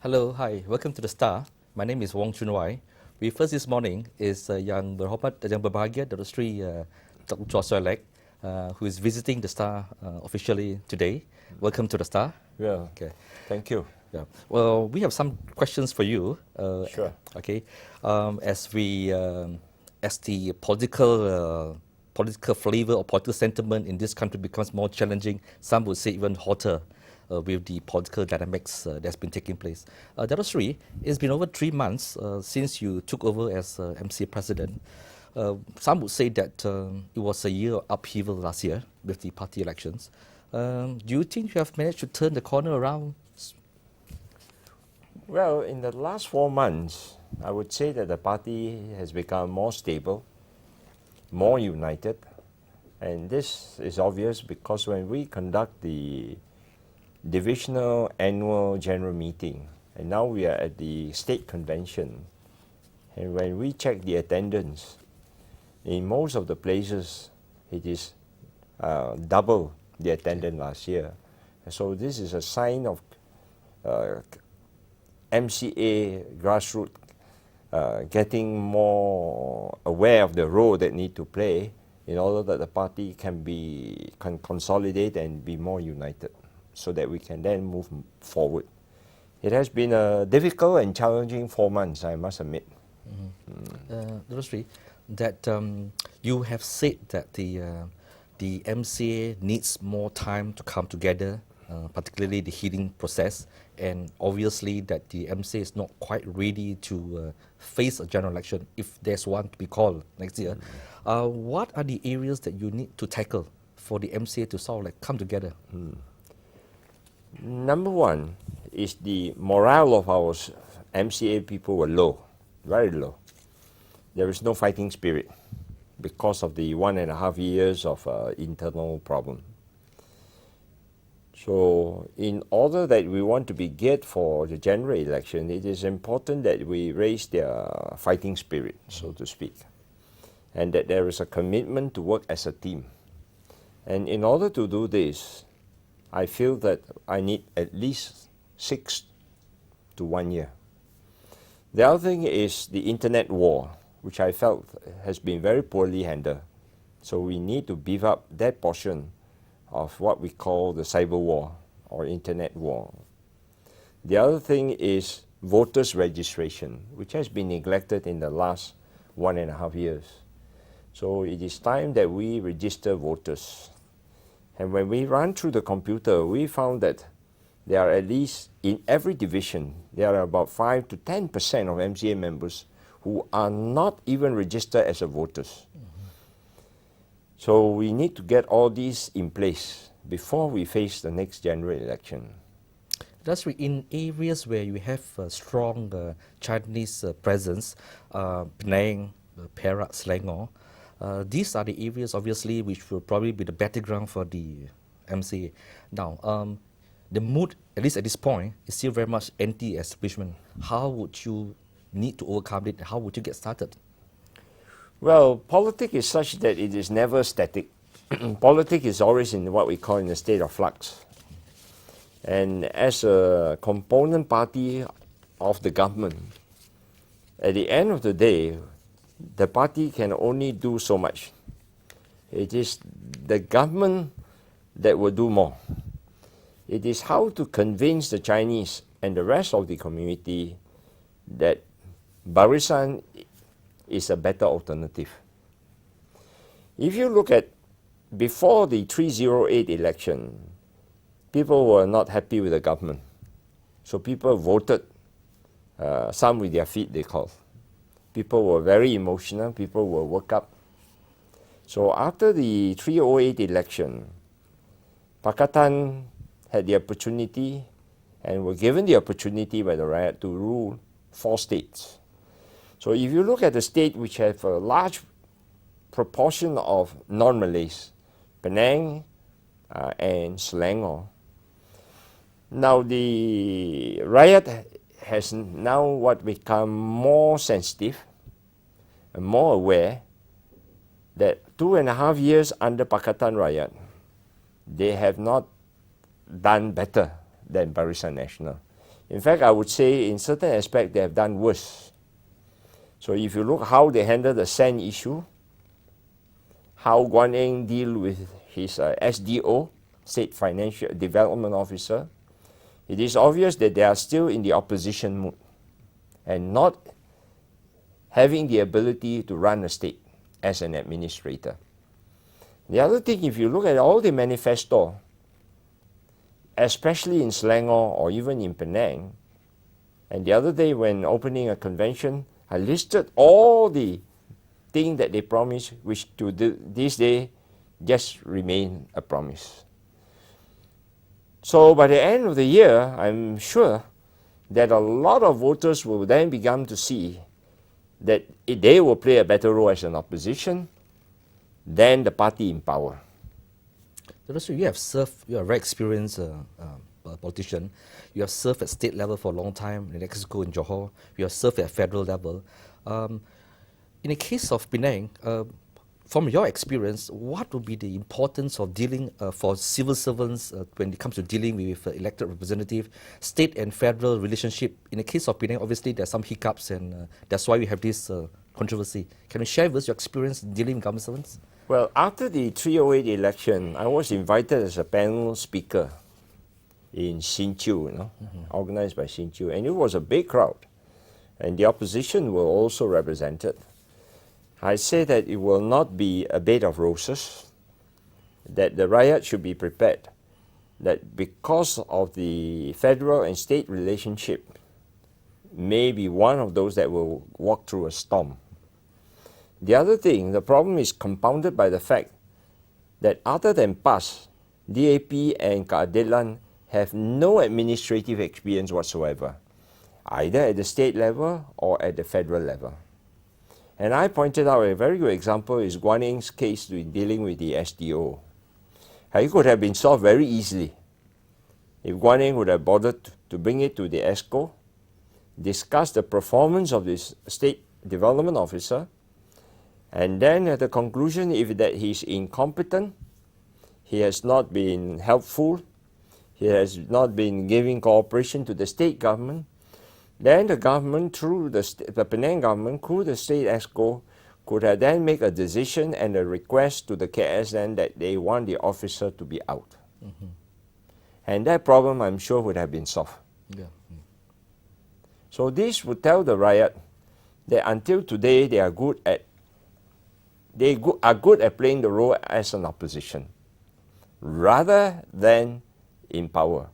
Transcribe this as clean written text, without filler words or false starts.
Hello, hi, welcome to the Star. My name is Wong Chun. We first this morning is Yang Berhormat, Yang Berbahagia Datuk Seri Datuk Chua, who is visiting the Star officially today. Welcome to the Star. Yeah, Okay. thank you. Yeah. Well, we have some questions for you. Sure. Okay. As we, as the political flavor or political sentiment in this country becomes more challenging, some would say even hotter. With the political dynamics that's been taking place. Datuk Seri, it's been over 3 months since you took over as MCA president. Some would say that it was a year of upheaval last year with the party elections. Do you think you have managed to turn the corner around? Well, in the last 4 months, I would say that the party has become more stable, more united, and this is obvious because when we conduct the divisional annual general meeting, and now we are at the state convention, and when we check the attendance, in most of the places, it is double the attendance last year. So this is a sign of MCA grassroots getting more aware of the role they need to play in order that the party can consolidate and be more united so that we can then move forward. It has been a difficult and challenging 4 months, I must admit. Datuk Seri, that you have said that the MCA needs more time to come together, particularly the healing process, and obviously that the MCA is not quite ready to face a general election if there's one to be called next year. What are the areas that you need to tackle for the MCA to sort of like come together? Number one is the morale of our MCA people were low, very low. There is no fighting spirit because of the 1.5 years of internal problem. So in order that we want to be geared for the general election, it is important that we raise their fighting spirit, so to speak, and that there is a commitment to work as a team. And in order to do this, I feel that I need at least 6 to 1 year. The other thing is the internet war, which I felt has been very poorly handled. So we need to beef up that portion of what we call the cyber war or internet war. The other thing is voters registration, which has been neglected in the last 1.5 years. So it is time that we register voters. And when we run through the computer, we found that there are at least in every division, there are about 5 to 10% of MCA members who are not even registered as a voters. So we need to get all these in place before we face the next general election. That's in areas where you have a strong Chinese presence, Penang, Perak, Selangor. These are the areas, obviously, which will probably be the battleground for the MCA. Now, the mood, at least at this point, is still very much anti-establishment. How would you need to overcome it? How would you get started? Well, politics is such that it is never static. Politics is always in what we call in a state of flux. And as a component party of the government, at the end of the day, the party can only do so much. It is the government that will do more. It is how to convince the Chinese and the rest of the community that Barisan is a better alternative. If you look at before the 308 election, people were not happy with the government. So people voted, some with their feet they call. People were very emotional, people were worked up. So after the 308 election, Pakatan had the opportunity and were given the opportunity by the riot to rule 4 states. So if you look at the state which have a large proportion of non-Malays, Penang and Selangor, now the riot has now become more sensitive and more aware that 2.5 years under Pakatan riot, they have not done better than Barisan Nasional. In fact, I would say in certain aspects they have done worse. So if you look how they handle the sand issue, how Guan Eng deal with his SDO, State Financial Development Officer, it is obvious that they are still in the opposition mood and not having the ability to run a state as an administrator. The other thing, if you look at all the manifesto, especially in Selangor or even in Penang, and the other day when opening a convention, I listed all the things that they promised, which to this day just remain a promise. So by the end of the year, I'm sure that a lot of voters will then begin to see that they will play a better role as an opposition than the party in power. So you have served, you are a very experienced politician. You have served at state level for a long time, in Mexico, in Johor. You have served at federal level. In the case of Penang, from your experience, what would be the importance of dealing for civil servants when it comes to dealing with elected representative, state and federal relationship? In the case of Penang, obviously there are some hiccups, and that's why we have this controversy. Can you share with us your experience dealing with government servants? Well, after the 308 election, I was invited as a panel speaker in Hsinchu, organized by Hsinchu, and it was a big crowd, and the opposition were also represented. I say that it will not be a bed of roses, that the riot should be prepared, that because of the federal and state relationship, may be one of those that will walk through a storm. The other thing, the problem is compounded by the fact that other than PAS, DAP and Keadilan have no administrative experience whatsoever, either at the state level or at the federal level. And I pointed out a very good example is Guan Eng's case with dealing with the SDO. It could have been solved very easily if Guan Eng would have bothered to bring it to the ESCO, discuss the performance of this state development officer, and then at the conclusion, if that he's incompetent, he has not been helpful, he has not been giving cooperation to the state government, then the government, through the Penang government, through the state ESCO, could have then make a decision and a request to the KSN that they want the officer to be out. Mm-hmm. And that problem, I'm sure, would have been solved. Yeah. Mm. So this would tell the riot that until today, they are good at playing the role as an opposition, rather than in power.